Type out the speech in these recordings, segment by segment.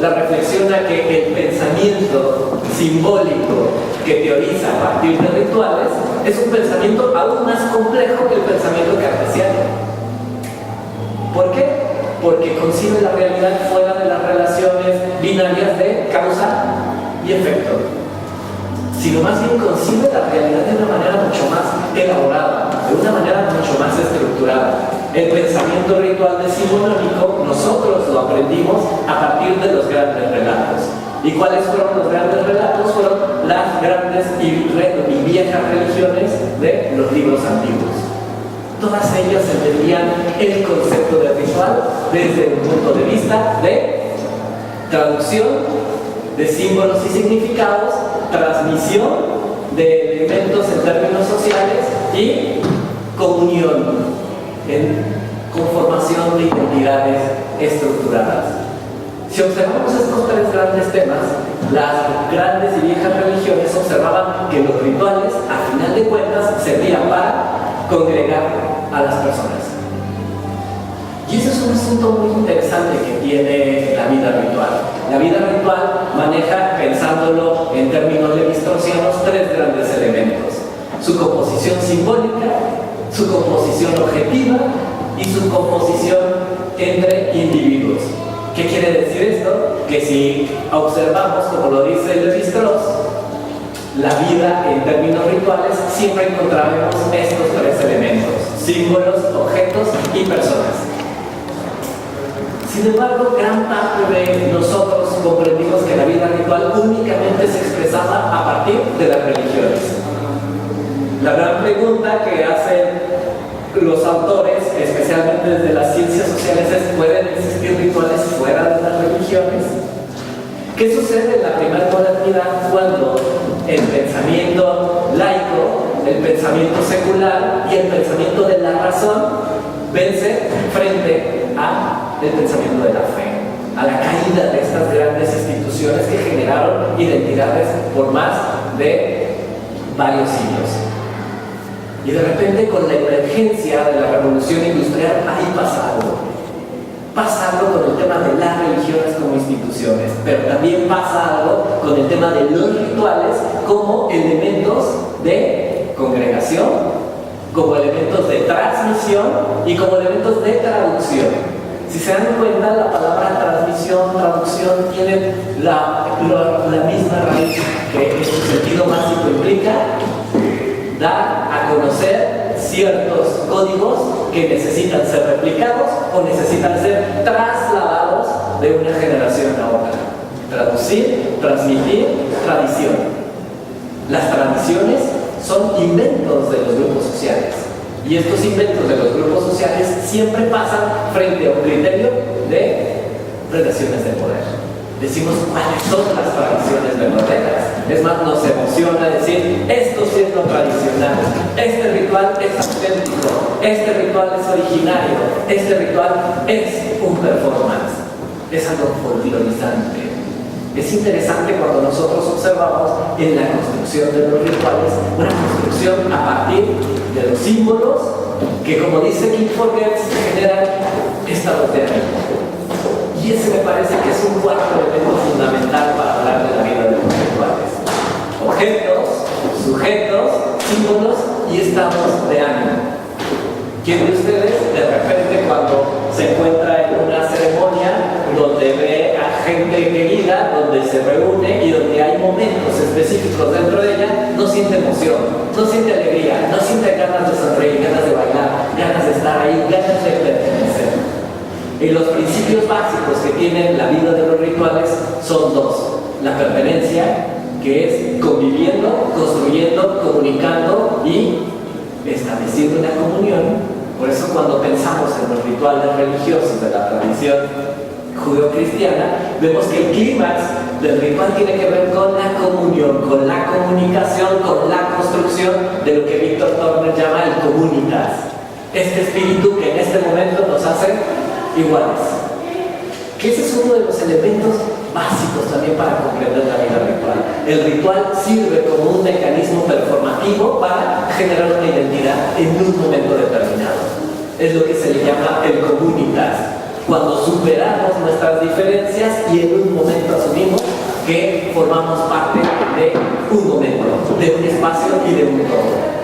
la reflexiona que el pensamiento simbólico que teoriza a partir de rituales es un pensamiento aún más complejo que el pensamiento cartesiano. ¿Por qué? Porque concibe la realidad fuera de las relaciones binarias de causa y efecto, sino más bien concibe la realidad de una manera mucho más elaborada, de una manera mucho más estructurada. El pensamiento ritual decimonónico nosotros lo aprendimos a partir de los grandes relatos. ¿Y cuáles fueron los grandes relatos? Fueron las grandes y viejas religiones de los libros antiguos. Todas ellas entendían el concepto de ritual desde un punto de vista de traducción de símbolos y significados, transmisión de elementos en términos sociales y comunión en conformación de identidades estructuradas. Si observamos estos tres grandes temas, las grandes y viejas religiones observaban que los rituales, a final de cuentas, servían para congregar a las personas. Y ese es un asunto muy interesante que tiene la vida ritual. La vida ritual maneja, pensándolo en términos levi-straussianos, tres grandes elementos: su composición simbólica, su composición objetiva y su composición entre individuos. ¿Qué quiere decir esto? Que si observamos, como lo dice Levi-Strauss, la vida en términos rituales, siempre encontraremos estos tres elementos: símbolos, objetos y personas. Sin embargo, gran parte de nosotros comprendimos que la vida ritual únicamente se expresaba a partir de las religiones. La gran pregunta que hacen los autores, especialmente desde las ciencias sociales, es: ¿pueden existir rituales fuera de las religiones? ¿Qué sucede en la primera modernidad cuando el pensamiento laico, el pensamiento secular y el pensamiento de la razón vence frente al pensamiento de la fe, a la caída de estas grandes instituciones que generaron identidades por más de varios siglos? Y de repente, con la emergencia de la revolución industrial, ahí pasa algo. Pasa algo con el tema de las religiones como instituciones, pero también pasa algo con el tema de los rituales como elementos de congregación, como elementos de transmisión y como elementos de traducción. Si se dan cuenta, la palabra transmisión, traducción tienen la misma raíz, que en su sentido básico implica dar a conocer ciertos códigos que necesitan ser replicados o necesitan ser trasladados de una generación a otra. Traducir, transmitir, tradición. Las tradiciones son inventos de los grupos sociales. Y estos inventos de los grupos sociales siempre pasan frente a un criterio de relaciones de poder. Decimos cuáles son las tradiciones verdaderas. Es más, nos emociona decir: esto sí es lo tradicional, este ritual es auténtico, este ritual es originario, este ritual es un performance, es algo folclorizante. Es interesante cuando nosotros observamos en la construcción de los rituales una construcción a partir de los símbolos que, como dice Clifford Geertz, generan estados de ánimo. Y ese me parece que es un cuarto elemento fundamental para hablar de la vida de los rituales: objetos, sujetos, símbolos y estados de ánimo. ¿Quién de ustedes, de repente, cuando se encuentra en una ceremonia donde ve a gente querida, donde se reúne y donde hay momentos específicos dentro de ella, no siente emoción, no siente alegría, no siente ganas de sonreír, ganas de bailar, ganas de estar ahí, ganas de pertenecer? Y los principios básicos que tienen la vida de los rituales son dos: la pertenencia, que es conviviendo, construyendo, comunicando y estableciendo una comunión. Por eso, cuando pensamos en los rituales religiosos de la tradición judeocristiana, vemos que el clímax del ritual tiene que ver con la comunión, con la comunicación, con la construcción de lo que Víctor Turner llama el comunitas, este espíritu que en este momento nos hace iguales. Que ese es uno de los elementos básicos también para comprender la vida ritual. El ritual sirve como un mecanismo performativo para generar una identidad en un momento determinado. Es lo que se le llama el comunitas. cuando superamos nuestras diferencias y en un momento asumimos que formamos parte de un momento, de un espacio y de un todo.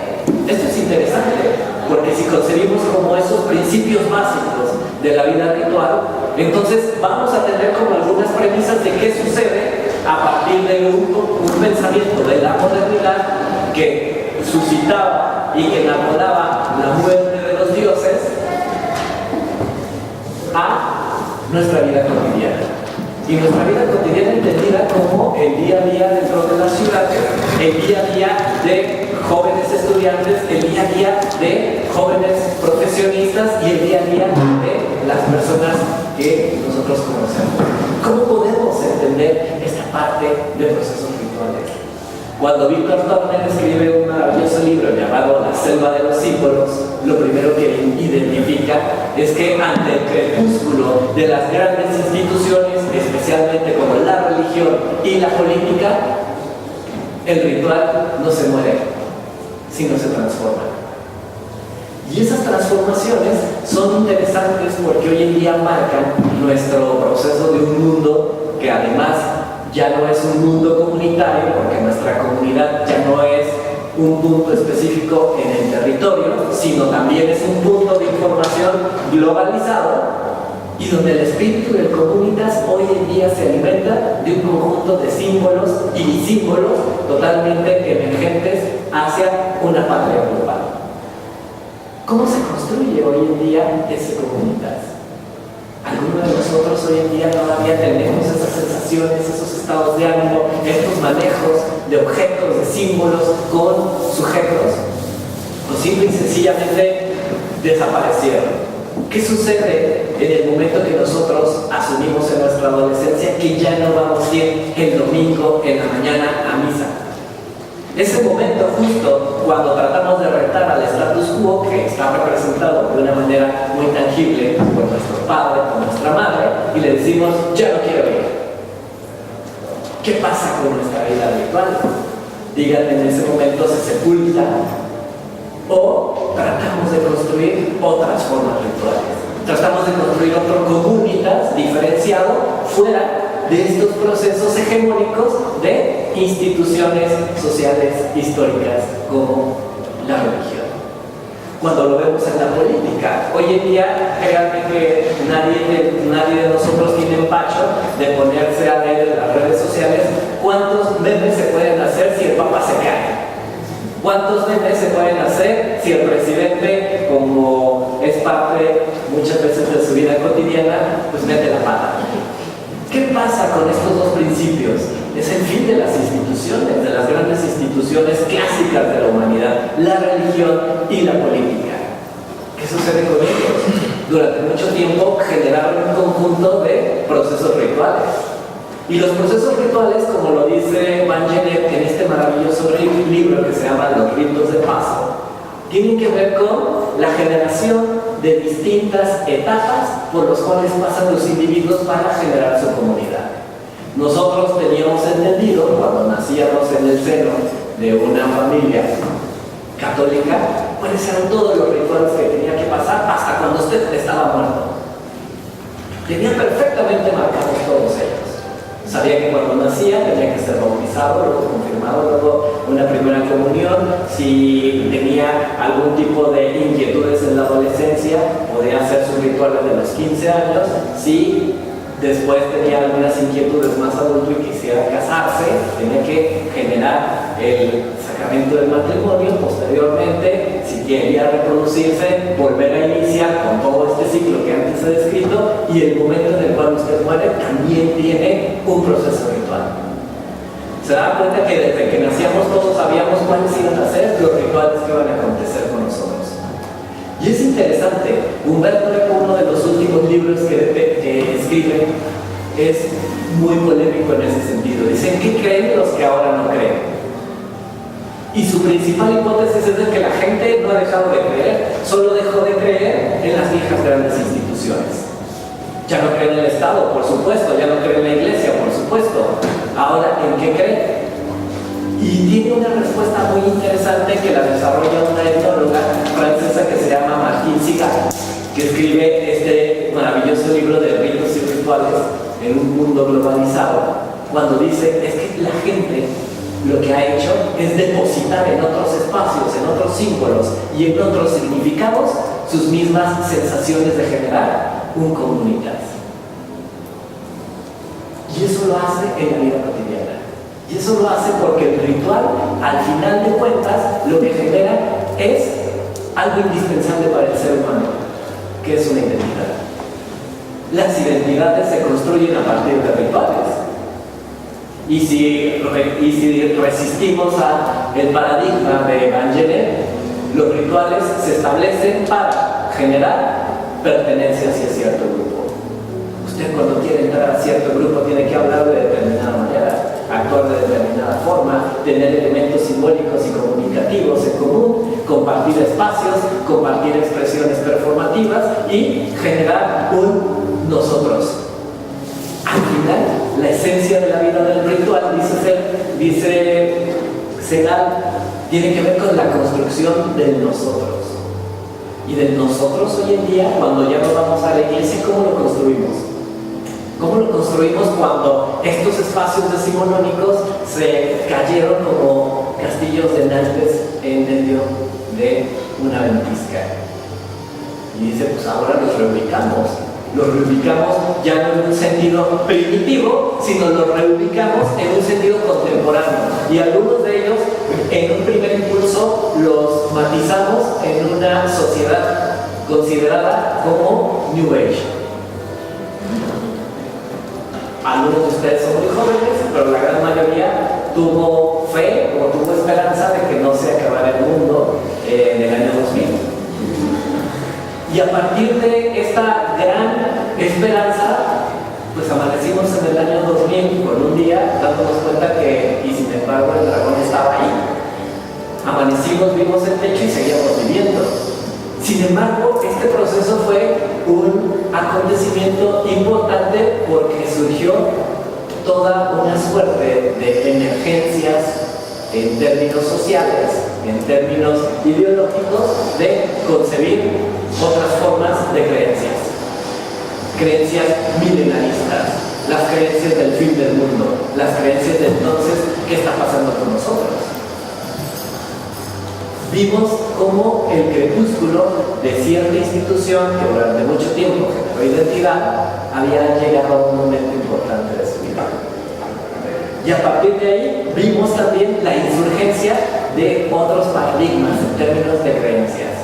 Esto es interesante, porque si concebimos como esos principios básicos de la vida ritual, entonces vamos a tener como algunas premisas de qué sucede a partir de un pensamiento de la modernidad que suscitaba y que enarbolaba la muerte de los dioses a nuestra vida cotidiana. Y nuestra vida cotidiana entendida como el día a día dentro de las ciudades, el día a día de jóvenes estudiantes, el día a día de jóvenes profesionistas y el día a día de las personas que nosotros conocemos. ¿Cómo podemos entender esta parte de procesos rituales? Cuando Víctor Turner escribe un maravilloso libro llamado La selva de los símbolos, lo primero que identifica es que ante el crepúsculo de las grandes instituciones, especialmente como la religión y la política, el ritual no se muere, sino se transforma. Y esas transformaciones son interesantes porque hoy en día marcan nuestro proceso de un mundo que además ya no es un mundo comunitario, porque nuestra comunidad ya no es un punto específico en el territorio, sino también es un punto de información globalizado y donde el espíritu del comunitas hoy en día se alimenta de un conjunto de símbolos y disímbolos totalmente emergentes hacia una patria global. ¿Cómo se construye hoy en día ese comunitas? Algunos de nosotros hoy en día todavía tenemos esas sensaciones, esos estados de ánimo, estos manejos de objetos, de símbolos con sujetos, o simple y sencillamente desaparecieron. ¿Qué sucede en el momento que nosotros asumimos en nuestra adolescencia que ya no vamos a ir el domingo en la mañana a misa? Ese momento justo cuando tratamos de retar al status quo, que está representado de una manera muy tangible por nuestro padre, por nuestra madre, y le decimos, ya no quiero ir. ¿Qué pasa con nuestra vida ritual? Díganme, en ese momento se sepulta o tratamos de construir otras formas rituales. Tratamos de construir otro comunitas diferenciado fuera de estos procesos hegemónicos de instituciones sociales históricas como la religión. Cuando lo vemos en la política, hoy en día, créanme que nadie de nosotros tiene empacho de ponerse a leer en las redes sociales cuántos memes se pueden hacer si el Papa se cae. ¿Cuántos memes se pueden hacer si el presidente, como es parte muchas veces de su vida cotidiana, pues mete la pata? ¿Qué pasa con estos dos principios? Es el fin de las instituciones, de las grandes instituciones clásicas de la humanidad, la religión y la política. ¿Qué sucede con ellos? Durante mucho tiempo generaron un conjunto de procesos rituales. Y los procesos rituales, como lo dice Van Genet en este maravilloso libro que se llama Los ritos de paso, tienen que ver con la generación de distintas etapas por las cuales pasan los individuos para generar su comunidad. Nosotros teníamos entendido, cuando nacíamos en el seno de una familia católica, cuáles eran todos los rituales que tenía que pasar hasta cuando usted estaba muerto. Tenía perfectamente marcados todos ellos. Sabía que cuando nacía tenía que ser bautizado, luego confirmado, luego una primera comunión. Si tenía algún tipo de inquietudes en la adolescencia, podía hacer sus rituales de los 15 años. Si después tenía algunas inquietudes más adulto y quisiera casarse, tenía que generar el sacramento del matrimonio. Posteriormente, si quería reproducirse, volver a iniciar con todo este ciclo que antes he descrito, y el momento en el cual usted muere también tiene un proceso ritual. Se da cuenta que desde que nacíamos todos sabíamos cuáles iban a ser los rituales que iban a acontecer con nosotros. Y es interesante, Humberto Eco, uno de los últimos libros que escribe, es muy polémico en ese sentido. Dicen, ¿qué creen los que ahora no creen? Y su principal hipótesis es de que la gente no ha dejado de creer, solo dejó de creer en las viejas grandes instituciones. Ya no cree en el Estado, por supuesto, ya no cree en la Iglesia, por supuesto. Ahora, ¿en qué cree? Y tiene una respuesta muy interesante que la desarrolla una etnóloga francesa que se llama Martine Sigal, que escribe este maravilloso libro de Ritos y Rituales en un mundo globalizado, cuando dice, es que la gente lo que ha hecho es depositar en otros espacios, en otros símbolos y en otros significados sus mismas sensaciones de generar un comunidad. Y eso lo hace en la vida cotidiana. Y eso lo hace porque el ritual, al final de cuentas, lo que genera es algo indispensable para el ser humano, que es una identidad. Las identidades se construyen a partir de rituales. Y si resistimos al paradigma de Van Genet, los rituales se establecen para generar pertenencia hacia cierto grupo. Usted cuando quiere entrar a cierto grupo tiene que hablar de determinada manera, actuar de determinada forma, tener elementos simbólicos y comunicativos en común, compartir espacios, compartir expresiones performativas y generar un nosotros. Al final, la esencia de la vida del ritual, dice Segal, tiene que ver con la construcción del nosotros. Y del nosotros hoy en día, cuando ya no vamos a la iglesia, ¿cómo lo construimos? ¿Cómo lo construimos cuando estos espacios decimonónicos se cayeron como castillos de naipes en medio de una ventisca? Y dice, pues ahora los reubicamos. Los reubicamos ya no en un sentido primitivo, sino los reubicamos en un sentido contemporáneo. Y algunos de ellos, en un primer impulso, los matizamos en una sociedad considerada como New Age. Algunos de ustedes son muy jóvenes, pero la gran mayoría tuvo fe o tuvo esperanza de que no se acabara el mundo en el año 2000. Y a partir de esta gran esperanza, pues amanecimos en el año 2000 con un día dándonos cuenta que, y sin embargo, el dragón estaba ahí. Amanecimos, vimos el techo y seguíamos viviendo. Sin embargo, este proceso fue un acontecimiento importante porque surgió toda una suerte de emergencias en términos sociales, en términos ideológicos, de concebir otras formas de creencias. Creencias milenaristas, las creencias del fin del mundo, las creencias de entonces, ¿qué está pasando con nosotros? Vimos cómo el crepúsculo de cierta institución que durante mucho tiempo generó identidad había llegado a un momento importante de su vida. Y a partir de ahí vimos también la insurgencia de otros paradigmas en términos de creencias.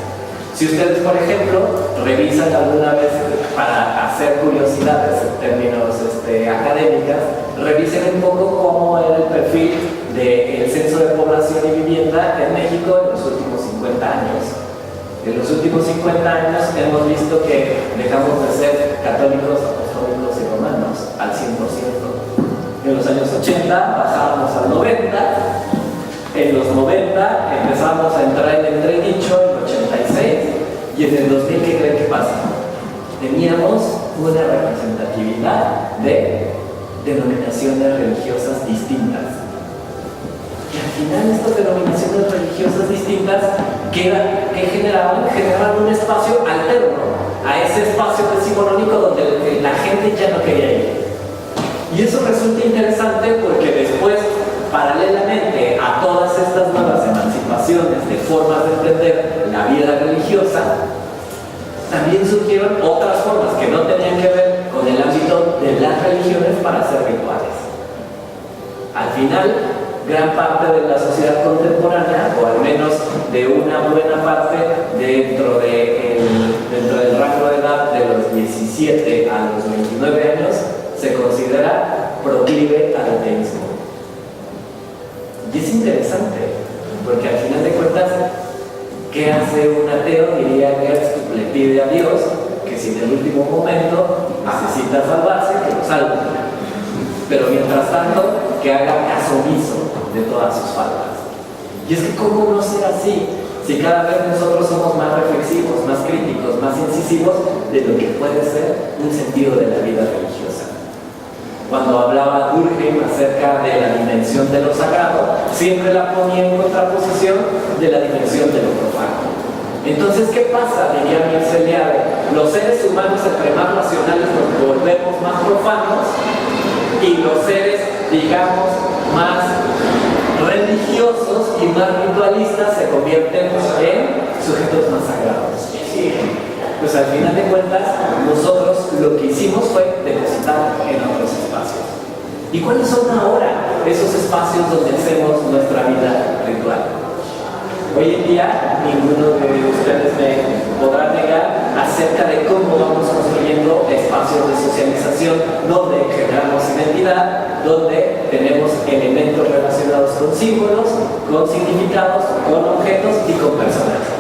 Si ustedes, por ejemplo, revisan alguna vez para hacer curiosidades en términos académicas, revisen un poco cómo era el perfil del censo de población y vivienda en México en los últimos 50 años. En los últimos 50 años hemos visto que dejamos de ser católicos, apostólicos y romanos al 100%. En los años 80 bajábamos al 90%, en los 90 empezamos a entrar en el entredicho, en el 86, y en el 2000, ¿qué creen que pasa? Teníamos una representatividad de denominaciones religiosas distintas. Y al final estas denominaciones religiosas distintas que generaban un espacio alterno a ese espacio decimonónico donde la gente ya no quería ir. Y eso resulta interesante porque después, paralelamente a todas estas nuevas emancipaciones de formas de entender la vida religiosa, también surgieron otras formas que no tenían que ver con el ámbito de las religiones para hacer rituales. Al final, gran parte de la sociedad contemporánea, o al menos de una buena parte dentro del rango de edad de los 17 a los 29 años, se considera proclive al ateísmo. Y es interesante, porque al final de cuentas, ¿qué hace un ateo? Diría Gertz, le pide a Dios que si en el último momento necesita salvarse, que lo salve. Pero mientras tanto, que haga caso omiso de todas sus faltas. Y es que ¿cómo no ser así? Si cada vez nosotros somos más reflexivos, más críticos, más incisivos de lo que puede ser un sentido de la vida religiosa. Cuando hablaba Durkheim acerca de la dimensión de lo sagrado, siempre la ponía en contraposición de la dimensión de lo profano. Entonces, ¿qué pasa? Diría Mircea Eliade. Los seres humanos, entre más racionales, nos volvemos más profanos, y los seres, digamos, más religiosos y más ritualistas se convierten en sujetos más sagrados. Pues al final de cuentas, nosotros lo que hicimos fue depositar en otros espacios. ¿Y cuáles son ahora esos espacios donde hacemos nuestra vida ritual? Hoy en día, ninguno de ustedes me podrá negar acerca de cómo vamos construyendo espacios de socialización donde generamos identidad, donde tenemos elementos relacionados con símbolos, con significados, con objetos y con personas.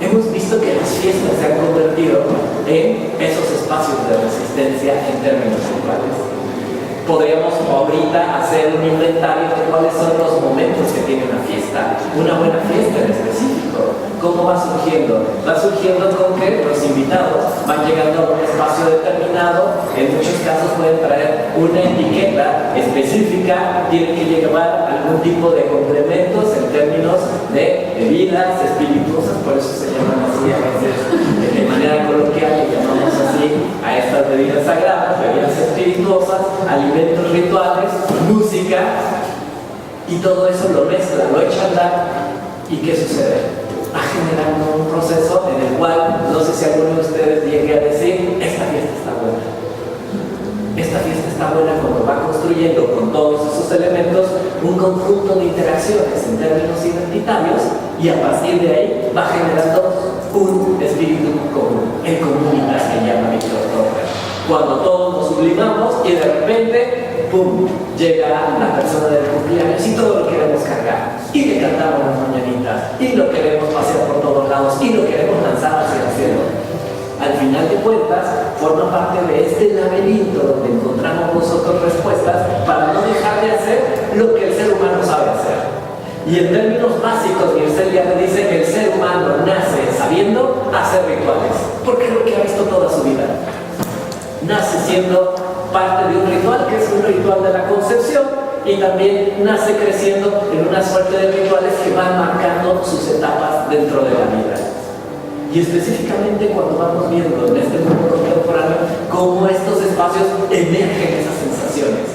Hemos visto que las fiestas se han convertido en esos espacios de resistencia en términos rituales. Podríamos ahorita hacer un inventario de cuáles son los momentos que tiene una fiesta, una buena fiesta en específico. ¿Cómo va surgiendo? Va surgiendo con que los invitados van llegando a un espacio determinado, en muchos casos pueden traer una etiqueta específica, tienen que llevar algún tipo de complementos en términos de bebidas espirituosas, por eso se llaman así a veces, de manera coloquial, le llamamos así a estas bebidas sagradas, bebidas espirituosas, alimentos rituales, música, y todo eso lo mezcla, lo echa a andar. ¿Y qué sucede? Va generando un proceso en el cual, no sé si alguno de ustedes llegue a decir, esta fiesta está buena. Esta fiesta está buena cuando va construyendo con todos esos elementos un conjunto de interacciones en términos identitarios, y a partir de ahí va generando un espíritu común, el comunidad que llama Víctor Torres. Cuando todos nos sublimamos y de repente, ¡pum!, llega la persona del cumpleaños y todo lo queremos cargar, y le cantamos las mañanitas, y lo queremos pasear por todos lados, y lo queremos lanzar hacia el cielo. Al final de cuentas, forma parte de este laberinto donde encontramos nosotros respuestas para no dejar de hacer lo que el ser humano sabe hacer. Y en términos básicos, Mircea Eliade dice que el ser humano nace sabiendo hacer rituales, porque es lo que ha visto toda su vida. Nace siendo parte de un ritual, que es un ritual de la concepción, y también nace creciendo en una suerte de rituales que van marcando sus etapas dentro de la vida. Y específicamente cuando vamos viendo en este mundo contemporáneo cómo estos espacios emergen esas sensaciones.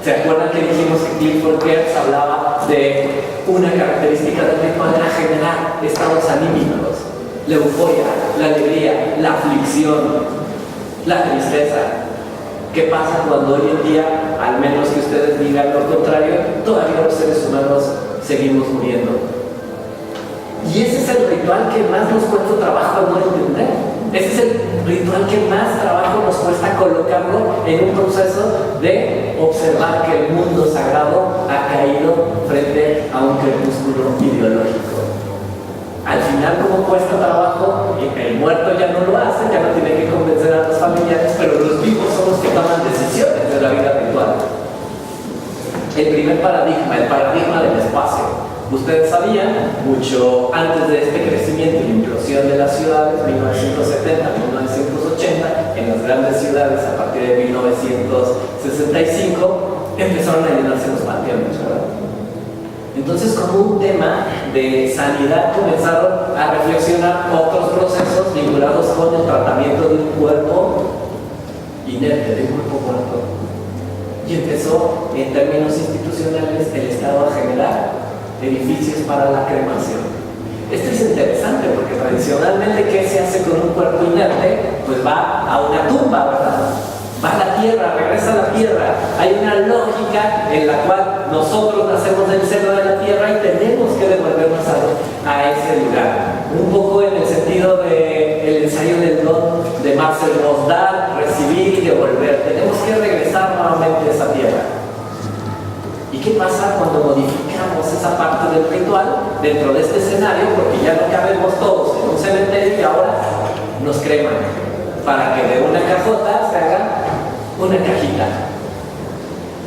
¿Se acuerdan que dijimos que Clifford Geertz hablaba de una característica del ritual era generar estados anímicos? La euforia, la alegría, la aflicción, la tristeza. ¿Qué pasa cuando hoy en día, al menos que ustedes digan lo contrario, todavía los seres humanos seguimos muriendo? Y ese es el ritual que más nos cuesta trabajo no entender. Ese es el ritual que más trabajo nos cuesta colocarlo en un proceso de observar que el mundo sagrado ha caído frente a un crepúsculo ideológico. Al final, como cuesta trabajo, el muerto ya no lo hace, ya no tiene que convencer a los familiares, pero los vivos son los que toman decisiones de la vida ritual. El primer paradigma, el paradigma del espacio. Ustedes sabían, mucho antes de este crecimiento y implosión de las ciudades, 1970-1980, en las grandes ciudades, a partir de 1965, empezaron a llenarse los panteones, ¿verdad? Entonces, como un tema de sanidad, comenzaron a reflexionar otros procesos vinculados con el tratamiento de un cuerpo inerte, de un cuerpo muerto. Y empezó, en términos institucionales, el Estado a generar edificios para la cremación. Esto es interesante porque tradicionalmente, ¿qué se hace con un cuerpo inerte? Pues va a una tumba, ¿verdad? Va a la tierra, regresa a la tierra. Hay una lógica en la cual nosotros nacemos del seno de la tierra y tenemos que devolvernos a ese lugar. Un poco en el sentido del ensayo del don de Marcel Mauss: dar, recibir y devolver. Tenemos que regresar nuevamente a esa tierra. ¿Y qué pasa cuando modificamos esa parte del ritual dentro de este escenario? Porque ya no cabemos todos en un cementerio y ahora nos creman para que de una cajota se haga una cajita.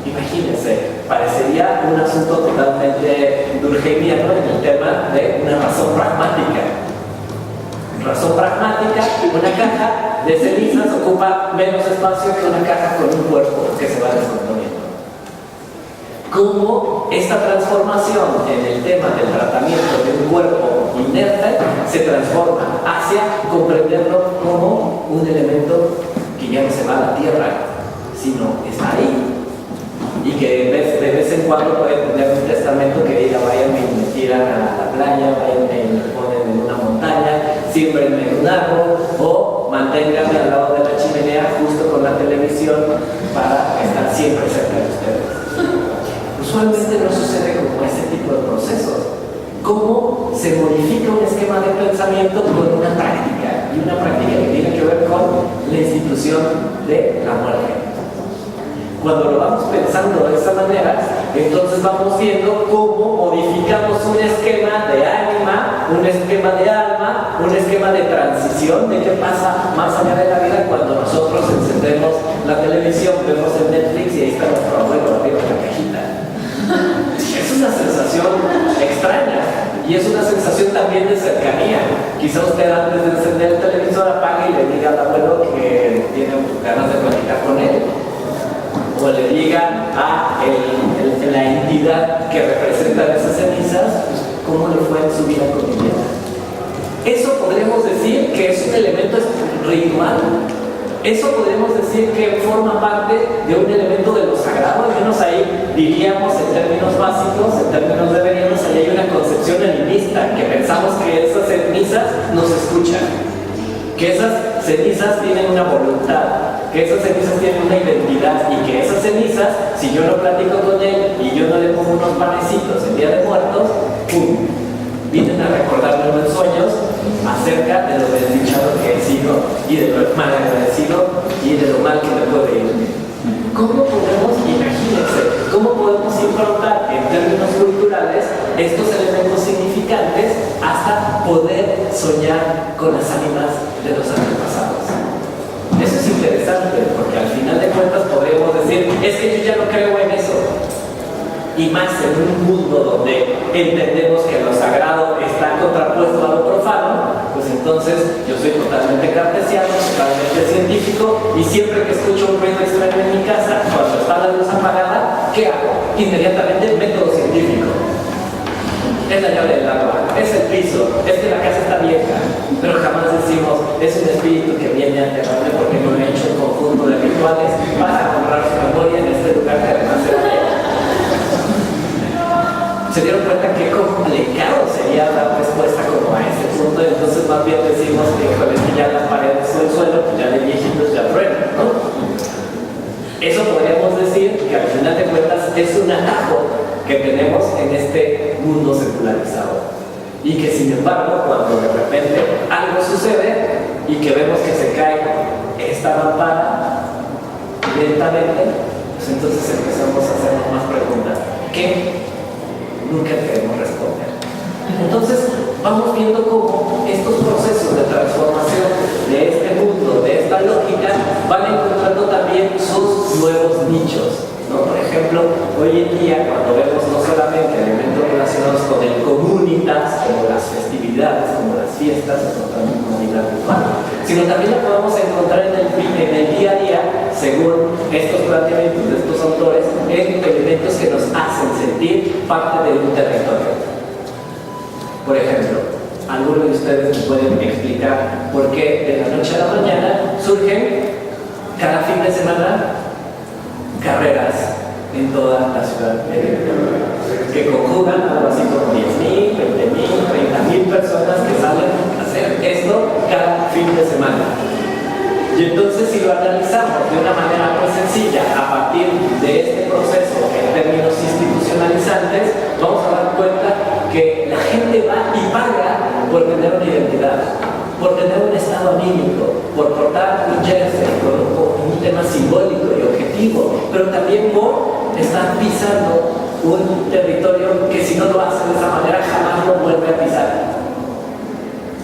Imagínense, parecería un asunto totalmente durkheimiano en el tema de una razón pragmática. Razón pragmática, una caja de cenizas ocupa menos espacio que una caja con un cuerpo que se va descomponiendo. cómo esta transformación en el tema del tratamiento de un cuerpo inerte se transforma hacia comprenderlo como un elemento que ya no se va a la tierra, sino está ahí. Y que de vez en cuando puede tener un testamento que diga: vayan y me tiran a la playa, vayan y me ponen en una montaña, siembrenme en un árbol, o manténganme al lado de la chimenea justo con la televisión para estar siempre cerca de ustedes. Usualmente no sucede como este tipo de procesos. ¿Cómo se modifica un esquema de pensamiento con una práctica? Y una práctica que tiene que ver con la institución de la muerte. Cuando lo vamos pensando de esa manera, entonces vamos viendo cómo modificamos un esquema de ánima, un esquema de alma, un esquema de transición de qué pasa más allá de la vida cuando nosotros encendemos la televisión, vemos el Netflix y ahí está nuestro abuelo arriba de la cajita. Es una sensación extraña y es una sensación también de cercanía. Quizá usted antes de encender el televisor apague y le diga al abuelo que tiene ganas de platicar con él, o le diga a la entidad que representa esas cenizas cómo le fue en su vida cotidiana. Eso podríamos decir que es un elemento ritual. Eso podemos decir que forma parte de un elemento de lo sagrado. Al menos ahí diríamos, en términos básicos, en términos de veríamos, ahí hay una concepción animista, que pensamos que esas cenizas nos escuchan, que esas cenizas tienen una voluntad, que esas cenizas tienen una identidad, y que esas cenizas, si yo no platico con él y yo no le pongo unos panecitos en Día de Muertos, ¡pum!, vienen a recordarme en sueños acerca de lo desdichado que he sido y de lo mal agradecido y de lo mal que me puede ir. ¿Cómo podemos, imagínense, cómo podemos improntar en términos culturales estos elementos significantes hasta poder soñar con las ánimas de los antepasados? Eso es interesante, porque al final de cuentas podríamos decir: es que yo ya no creo en eso. Y más en un mundo donde entendemos que lo sagrado está contrapuesto a lo profano, pues entonces yo soy totalmente cartesiano, totalmente científico, y siempre que escucho un ruido extraño en mi casa, cuando está la luz apagada, ¿qué hago? Inmediatamente método científico. Es la llave del agua, es el piso, es que la casa está vieja, pero jamás decimos: es un espíritu que viene a aterrarme porque no he hecho un conjunto de rituales para honrar su memoria en este lugar que además era viejo. Se dieron cuenta qué complicado sería dar respuesta como a este punto. Entonces más bien decimos que ya las paredes del suelo, pues ya de viejitos ya truenan, ¿no? Eso podríamos decir que al final de cuentas es un atajo que tenemos en este mundo secularizado, y que sin embargo cuando de repente algo sucede y que vemos que se cae esta mampara lentamente, pues entonces empezamos a hacernos más preguntas que nunca queremos responder. Entonces vamos viendo cómo estos procesos de transformación de este mundo, de esta lógica, van encontrando también sus nuevos nichos, ¿no? Por ejemplo, hoy en día cuando vemos no solamente elementos relacionados con el comunitas, como las festividades, como las fiestas, encontramos comunidad ritual, sino también la podemos encontrar en el día a día, según estos planteamientos de estos autores, en elementos que nos hacen sentir parte de un territorio. Por ejemplo, algunos de ustedes me pueden explicar por qué de la noche a la mañana surgen cada fin de semana carreras en toda la ciudad que conjugan algo así como 10,000, 20,000, 30,000 personas que salen a hacer esto cada fin de semana. Y entonces, si lo analizamos de una manera muy sencilla a partir de este proceso en términos institucionalizantes, vamos a dar cuenta que la gente va y paga por tener una identidad, por tener un estado anímico, por portar un jersey con un tema simbólico y objetivo, pero también por estar pisando un territorio que, si no lo hace de esa manera, jamás lo vuelve a pisar.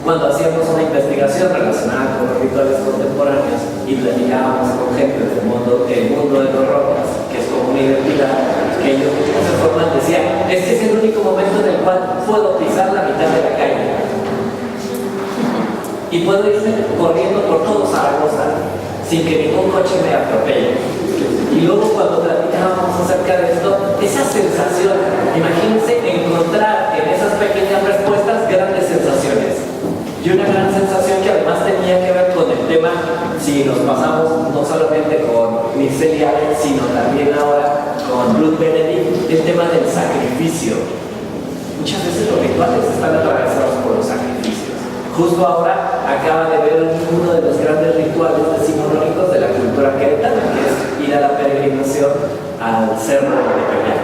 Cuando hacíamos una investigación relacionada con los rituales contemporáneos y platicábamos con gente del mundo de los rocas, que es como una identidad que ellos mismos se forman, decían: este es el único momento en el cual puedo pisar la mitad de la calle y puedo irme corriendo por todo Zaragoza sin que ningún coche me atropelle. Y luego, cuando platicábamos acerca de esto, esa sensación Luke Benedict, el tema del sacrificio. Muchas veces los rituales están atravesados por los sacrificios. Justo ahora acaba de ver uno de los grandes rituales decimonónicos de la cultura queretana, que es ir a la peregrinación al Cerro de Peña.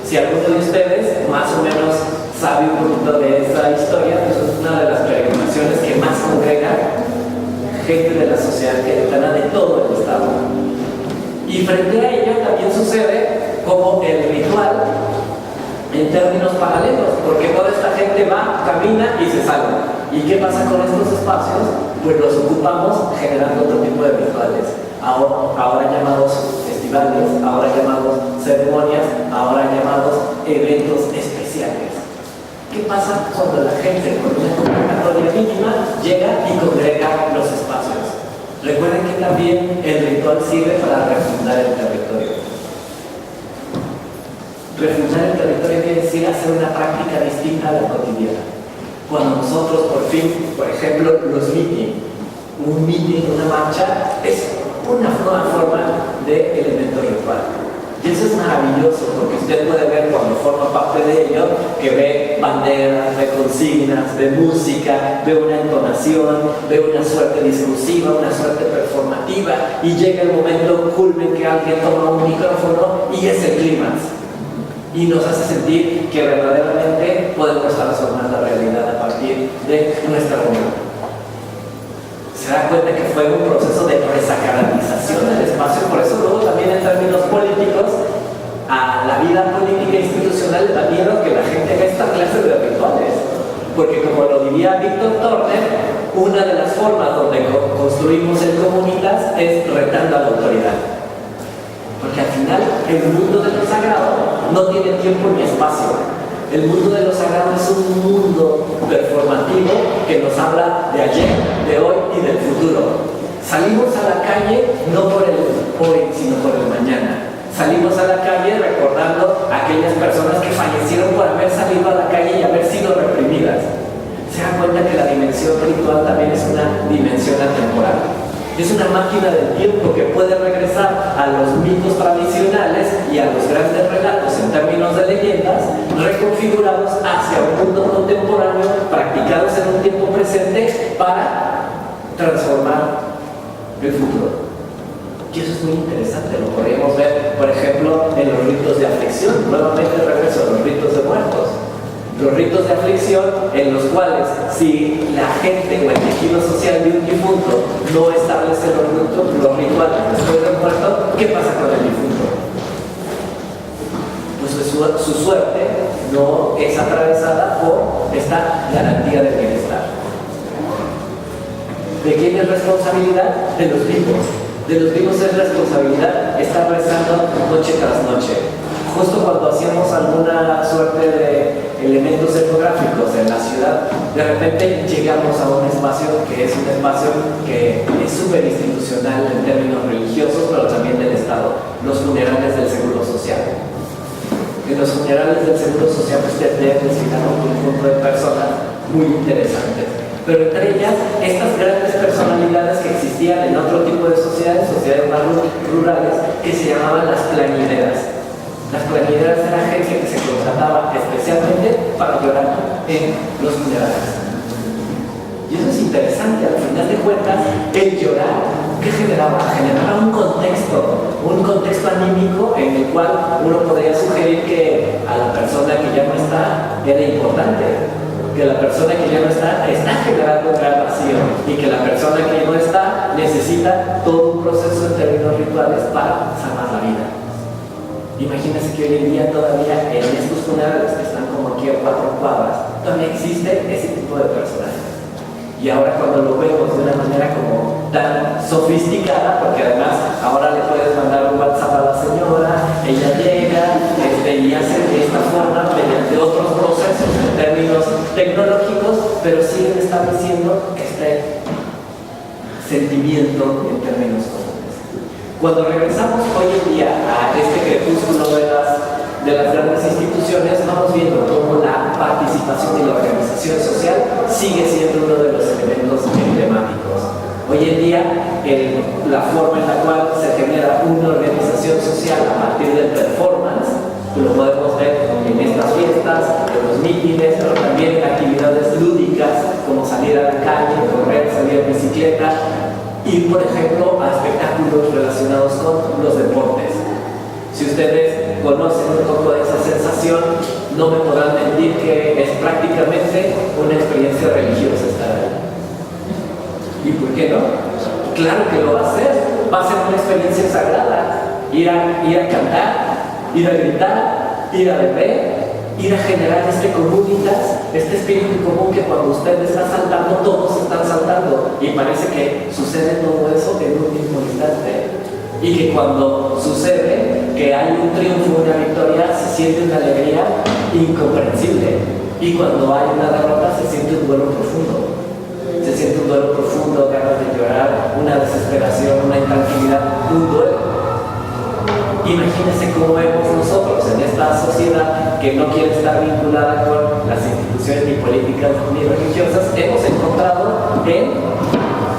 Si alguno de ustedes más o menos sabe un poquito de esa historia, pues es una de las peregrinaciones que más congrega gente de la sociedad queretana de todo el estado. Y frente a ella también sucede como el ritual en términos paralelos, porque toda esta gente va, camina y se salva. ¿Y qué pasa con estos espacios? Pues los ocupamos generando otro tipo de rituales, ahora llamados festivales, ahora llamados ceremonias, ahora llamados eventos especiales. ¿Qué pasa cuando la gente con una convocatoria mínima llega y congrega los espacios? Recuerden que también el ritual sirve para refundar el territorio. Refundar el territorio quiere decir hacer una práctica distinta a la cotidiana. Cuando nosotros por fin, por ejemplo, los meeting, un meeting, una marcha, es una nueva forma de elemento ritual. Y eso es maravilloso, porque usted puede ver cuando forma parte de ello, que ve banderas, ve consignas, ve música, ve una entonación, ve una suerte discursiva, una suerte performativa, y llega el momento culmen que alguien toma un micrófono y es el clímax. Y nos hace sentir que verdaderamente podemos transformar la realidad a partir de nuestra unión. Se da cuenta que fue un proceso de resacralización del espacio, por eso luego también en términos políticos, a la vida política e institucional le da miedo que la gente haga esta clase de rituales. Porque como lo diría Víctor Turner, una de las formas donde construimos el comunitas es retando a la autoridad. Porque al final el mundo de lo sagrado no tiene tiempo ni espacio. El mundo de lo sagrado es un mundo performativo que nos habla de ayer, de hoy y del futuro. Salimos a la calle no por el hoy, sino por el mañana. Salimos a la calle recordando a aquellas personas que fallecieron por haber salido a la calle y haber sido reprimidas. Se dan cuenta que la dimensión ritual también es una dimensión atemporal. Es una máquina del tiempo que puede regresar a los mitos tradicionales y a los grandes relatos en términos de leyendas, reconfigurados hacia un mundo contemporáneo, practicados en un tiempo presente para transformar el futuro. Y eso es muy interesante, lo podríamos ver, por ejemplo, en los ritos de aflicción, nuevamente regreso a los ritos de muertos. Los ritos de aflicción en los cuales si la gente o el tejido social de un difunto no establece los rituales después del muerto, ¿qué pasa con el difunto? Pues su suerte no es atravesada por esta garantía de bienestar. ¿De quién es responsabilidad? De los vivos. De los vivos es responsabilidad estar rezando noche tras noche. Justo cuando hacíamos alguna suerte de elementos etnográficos en la ciudad, de repente llegamos a un espacio que es un espacio que es súper institucional en términos religiosos, pero también del Estado, los funerales del Seguro Social. En los funerales del Seguro Social usted debe desfilar un conjunto de personas muy interesantes, pero entre ellas estas grandes personalidades que existían en otro tipo de sociedades más rurales, que se llamaban las plañideras. Las plañideras eran gente que se contrataba especialmente para llorar en los funerales. Y eso es interesante, al final de cuentas, el llorar, ¿qué generaba? Generaba un contexto anímico en el cual uno podría sugerir que a la persona que ya no está era importante, que la persona que ya no está generando un gran vacío y que la persona que no está necesita todo un proceso en términos rituales para salvar la vida. Imagínense que hoy en día todavía en estos funerales que están como aquí a 4 cuadras, todavía existe ese tipo de personajes. Y ahora cuando lo vemos de una manera como tan sofisticada, porque además ahora le puedes mandar un WhatsApp a la señora, ella llega y hace de esta forma mediante otros procesos en términos tecnológicos, pero siguen estableciendo este sentimiento en términos comunes. Cuando regresamos hoy en día a este crepúsculo de las grandes instituciones, vamos viendo cómo la participación y la organización social sigue siendo uno de los elementos emblemáticos. Hoy en día, la forma en la cual se genera una organización social a partir del performance respeta ir, por ejemplo, a espectáculos relacionados con los deportes. Si ustedes conocen un poco de esa sensación, no me podrán mentir que es prácticamente una experiencia religiosa estar ahí. ¿Y por qué no? Claro que lo va a hacer. Va a ser una experiencia sagrada. Ir a cantar, ir a gritar, ir a beber, ir a generar este comunitas, este espíritu común que cuando usted está saltando, todos están saltando. Y parece que sucede todo eso en un mismo instante. Y que cuando sucede que hay un triunfo, una victoria, se siente una alegría incomprensible. Y cuando hay una derrota, se siente un duelo profundo. Se siente un duelo profundo, ganas de llorar, una desesperación, una intranquilidad, un duelo. Imagínense cómo vemos nosotros en esta sociedad que no quiere estar vinculada con las instituciones ni políticas ni religiosas. Hemos encontrado en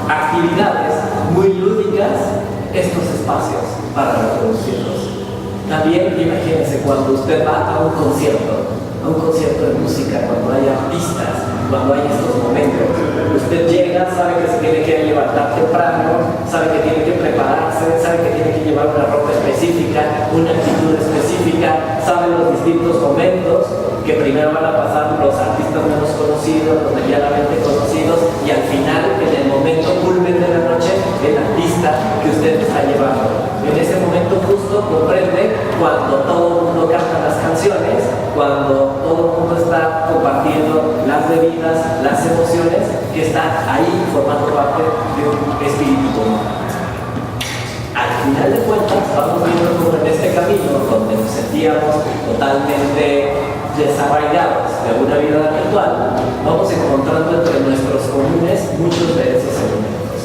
actividades muy lúdicas estos espacios para reproducirlos. También imagínense cuando usted va a un concierto de música, cuando hay artistas, cuando hay estos momentos. Usted llega, sabe que se tiene que levantar temprano, sabe que tiene que prepararse, sabe que tiene que llevar una ropa específica, una actitud específica, sabe los distintos momentos que primero van a pasar los artistas menos conocidos, los medianamente conocidos, y al final, en el momento culmen de la noche, el artista que usted está llevando. En ese momento justo comprende cuando todo el mundo canta las canciones, cuando todo el mundo está compartiendo las bebidas, las emociones, que está ahí formando parte de un espíritu común. Al final de cuentas, vamos viendo como en este camino, donde nos sentíamos totalmente desarraigados de una vida virtual, vamos encontrando entre nuestros comunes muchos de esos elementos.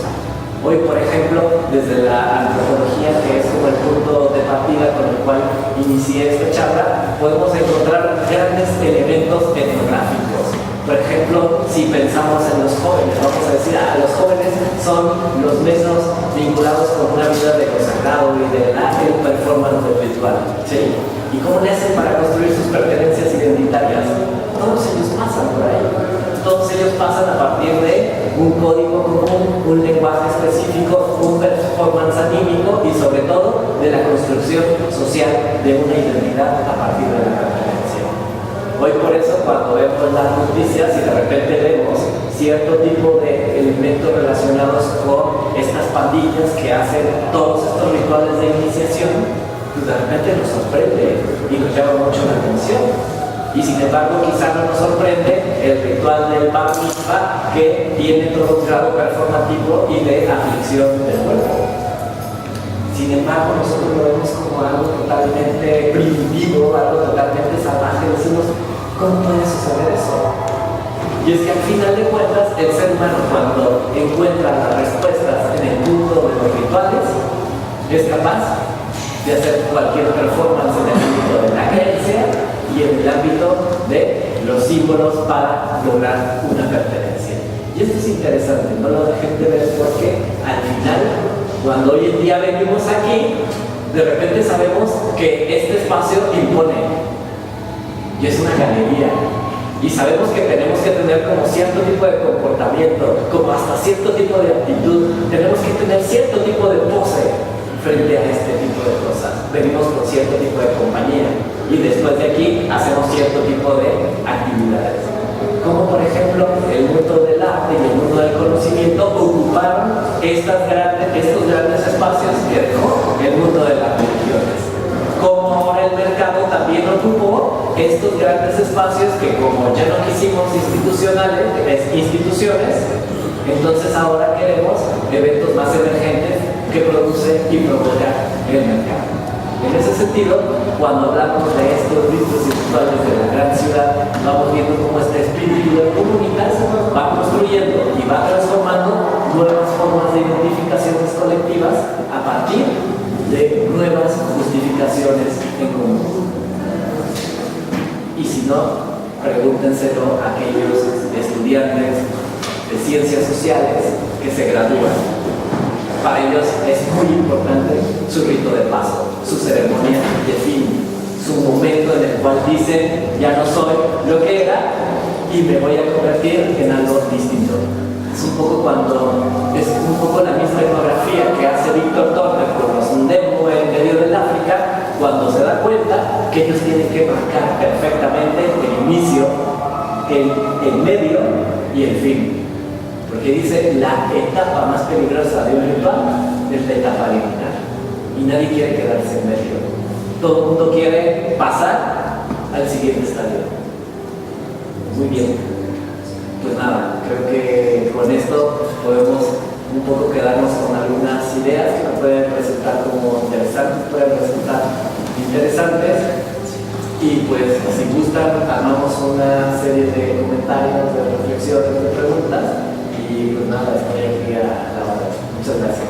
Hoy, por ejemplo, desde la antropología, que es como el punto de partida con el cual inicié esta charla, podemos encontrar grandes elementos etnográficos. Por ejemplo, si pensamos en los jóvenes, vamos a decir, los jóvenes son los menos vinculados con una vida de lo sagrado y del arte y performance ritual. ¿Sí? ¿Y cómo le hacen para construir sus pertenencias identitarias? Todos ellos pasan por ahí. Todos ellos pasan a partir de un código común, un lenguaje específico, un performance anímico y sobre todo de la construcción social de una identidad a partir de la pertenencia. Hoy por eso cuando vemos las noticias y de repente vemos cierto tipo de elementos relacionados con estas pandillas que hacen todos estos rituales de iniciación, pues de repente nos sorprende y nos llama mucho la atención. Y sin embargo, quizá no nos sorprende el ritual del bar mitzvah que tiene todo un grado performativo y de aflicción del cuerpo. Sin embargo, nosotros lo vemos como algo totalmente primitivo, algo totalmente salvaje. Decimos, ¿cómo puede suceder eso? Y es que al final de cuentas, el ser humano cuando encuentra las respuestas en el mundo de los rituales, es capaz de hacer cualquier performance en el ámbito de la creencia y en el ámbito de los símbolos para lograr una pertenencia. Y esto es interesante, no lo dejen de ver porque al final, cuando hoy en día venimos aquí, de repente sabemos que este espacio impone y es una galería. Y sabemos que tenemos que tener como cierto tipo de comportamiento, como hasta cierto tipo de actitud, tenemos que tener cierto tipo de pose frente a este tipo de cosas. Venimos con cierto tipo de compañía y después de aquí hacemos cierto tipo de actividades. Como por ejemplo el mundo del arte y el mundo del conocimiento ocuparon estos grandes espacios que dejó el mundo de las religiones. Como ahora el mercado también ocupó estos grandes espacios que como ya no quisimos instituciones, entonces ahora queremos eventos más emergentes que produce y provoca el mercado. En ese sentido, cuando hablamos de estos ritos y rituales de la gran ciudad, vamos viendo cómo este espíritu de comunidad va construyendo y va transformando nuevas formas de identificaciones colectivas a partir de nuevas justificaciones en común. Y si no, pregúntenselo a aquellos estudiantes de ciencias sociales que se gradúan. Para ellos es muy importante su rito de paso, su ceremonia de fin, su momento en el cual dicen, ya no soy lo que era y me voy a convertir en algo distinto. Es un poco la misma etnografía que hace Víctor Turner con los Ndembu en medio del África, cuando se da cuenta que ellos tienen que marcar perfectamente el inicio, el medio y el fin. Porque dice, la etapa más peligrosa de un ritual es la etapa liminar. Y nadie quiere quedarse en medio. Todo el mundo quiere pasar al siguiente estadio. Muy bien. Pues nada, creo que con esto podemos un poco quedarnos con algunas ideas que nos pueden presentar como interesantes, y pues si gustan armamos una serie de comentarios, de reflexiones, de preguntas, y pues nada, estoy aquí a la hora. Muchas gracias.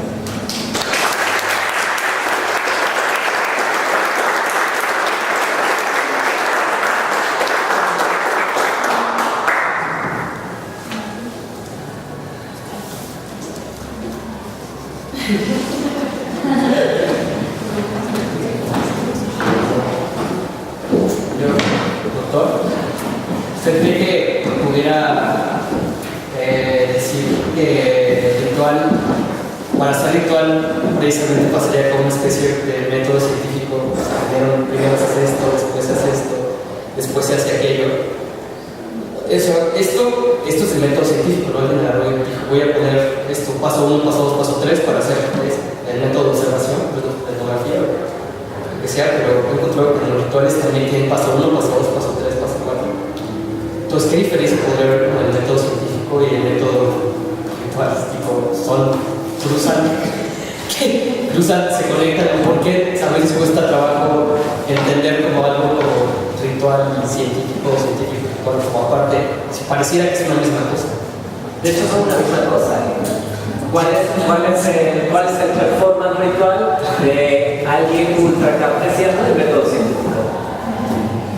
Doctor, ¿usted cree que pudiera decir que el ritual, para hacer ritual, precisamente pasaría como una especie de método científico? Primero se hace esto, después se hace esto, después se hace aquello. Esto es el método científico, ¿no? Voy a poner esto, paso 1, paso 2, paso 3 para hacer el método de observación, de etnografía, lo que sea, pero he encontrado que los rituales también tienen paso 1, paso 2, paso 3, paso 4. Entonces, ¿qué diferencia puede haber con el método científico y el método ritual? Cruzan, se conectan? ¿Por qué a veces cuesta trabajo entender como algo como ritual científico? Bueno, como aparte, si pareciera que es una misma cosa. De hecho, son una misma cosa. ¿Cuál es el performance ritual de alguien ultra cartesiano del método científico?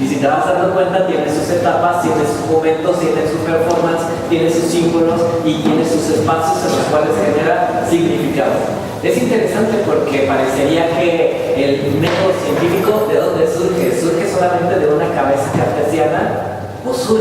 Y si te vas dando cuenta, tiene sus etapas, tiene sus momentos, tiene su performance, tiene sus símbolos y tiene sus espacios en los cuales genera significado. Es interesante porque parecería que el método científico, ¿de dónde surge? ¿Surge solamente de una cabeza cartesiana o surge